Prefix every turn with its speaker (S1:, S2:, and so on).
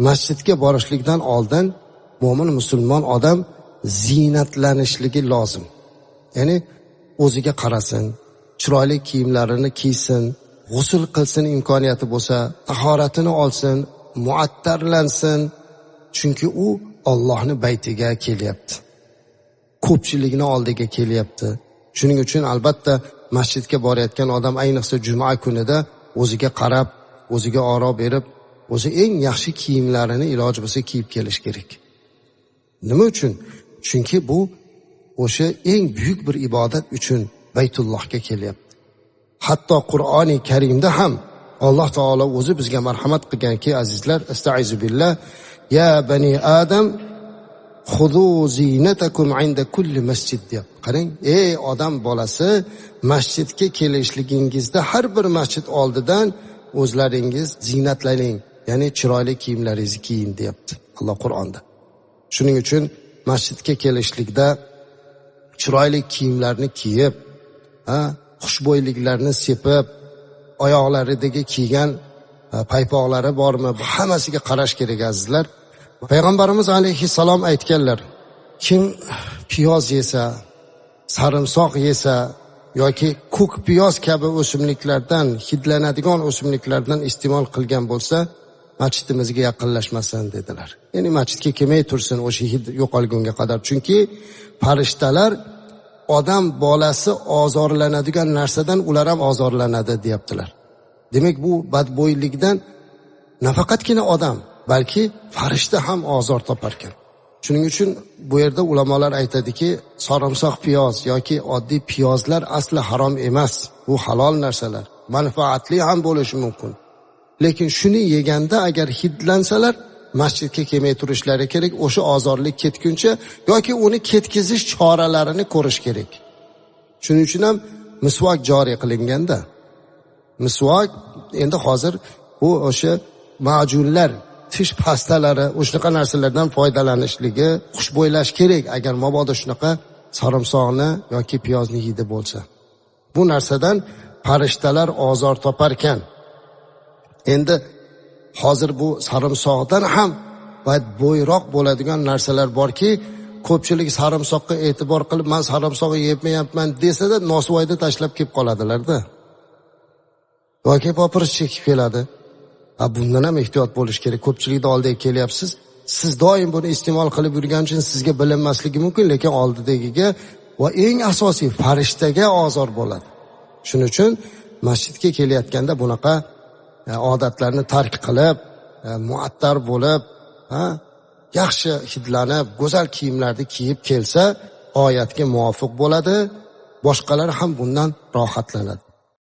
S1: masjidga borishlikdan oldin mo'min musulmon odam ziynatlanishligi lozim. Ya'ni o'ziga qarasin, chiroyli kiyimlarini kiysin, g'usl qilsin imkoniyati bo'lsa, tahoratini olsin, muattarlansin. Chunki u Allohning baytiga kelyapti. Ko'pchilikni oldiga kelyapti. Shuning uchun albatta masjidga borayotgan odam ayniqsa juma kunida o'ziga qarab, o'ziga oro berib, o'zi eng yaxshi kiyimlarini iloji bo'lsa kiyib kelish kerak. Nima uchun? Chunki bu o'sha eng buyuk bir ibodat uchun Baytullohga kelyapti. Hatto Qur'oni Karimda ham Alloh taolo o'zi bizga marhamat qilganki, azizlar, astaizu billah, ya bani Adam xudu zinatakum inda kulli masjid deb. Qarang, ey odam bolasi, masjidga kelishligingizda har bir masjid oldidan o'zlaringiz ziynatlaning, ya'ni chiroyli kiyimlaringizni kiyin deyapti Alloh Qur'onda. Shuning uchun masjidga kelishlikda chiroyli kiyimlarni kiyib, xushbo'yliklarni sepib, oyoqlaridagi kiygan paypoqlari bormi, hammasiga qarash kerak azizlar. Payg'ambarimiz alayhissalom aytganlar, kim piyoz yesa, sarimsoq yesa yoki ko'k piyoz kabi o'simliklardan, hidlanadigan o'simliklardan iste'mol qilgan bo'lsa, masjidimizga yaqinlashmasin dedilar. Ya'ni masjidga kelmay tursin o'sha hid yo'qolgunga qadar. Chunki farishtalar odam bolasi ozorlanadigan narsadan ular ham ozorlanadi deyaptilar. Demak, bu badbo'ylikdan nafaqatgina odam, balki farishta ham ozor topar ekan. Shuning uchun bu yerda ulamolar aytadiki, sarimsoq piyoz yoki oddiy piyozlar asli harom emas. Bu halol narsalar, manfaatli ham bo'lishi mumkin. Lekin shuni yeganda agar hidlansalar, masjidga kelmay turishlari kerak, o'sha ozorlik ketguncha yoki uni ketkizish choralarini ko'rish kerak. Shuning uchun ham misvok joriy qilinganda, misvok endi hozir bu o'sha ma'junlar, tish pastalari, o'shaqa narsalardan foydalanishligi, xushbo'ylash kerak agar mabodo shunaqa sarimsoqni yoki piyozni yeydi bo'lsa. Bu narsadan farishtalar ozor topar ekan. Endi hozir bu sarimsoqdan ham bo'yroq bo'ladigan narsalar borki, ko'pchilik sarimsoqqa e'tibor qilib, men sarimsoq yeyapman desa-da, nosvoyda tashlab kelib qoladilar-da. Yoki popirish chekib keladi. Bundan ham ehtiyot bo'lish kerak. Ko'pchilikning oldiga kelyapsiz. Siz doim buni iste'mol qilib yurgan uchun sizga bilinmasligi mumkin, lekin oldidagiga va eng asosiy farishtaga ozor bo'ladi. Shuning uchun masjidga kelayotganda bunaqa odatlarni tark qilib, muattar bo'lib, yaxshi hidlanib, go'zal kiyimlarni kiyib kelsa, oyatga muvofiq bo'ladi. Boshqalar ham bundan rohatlanadi.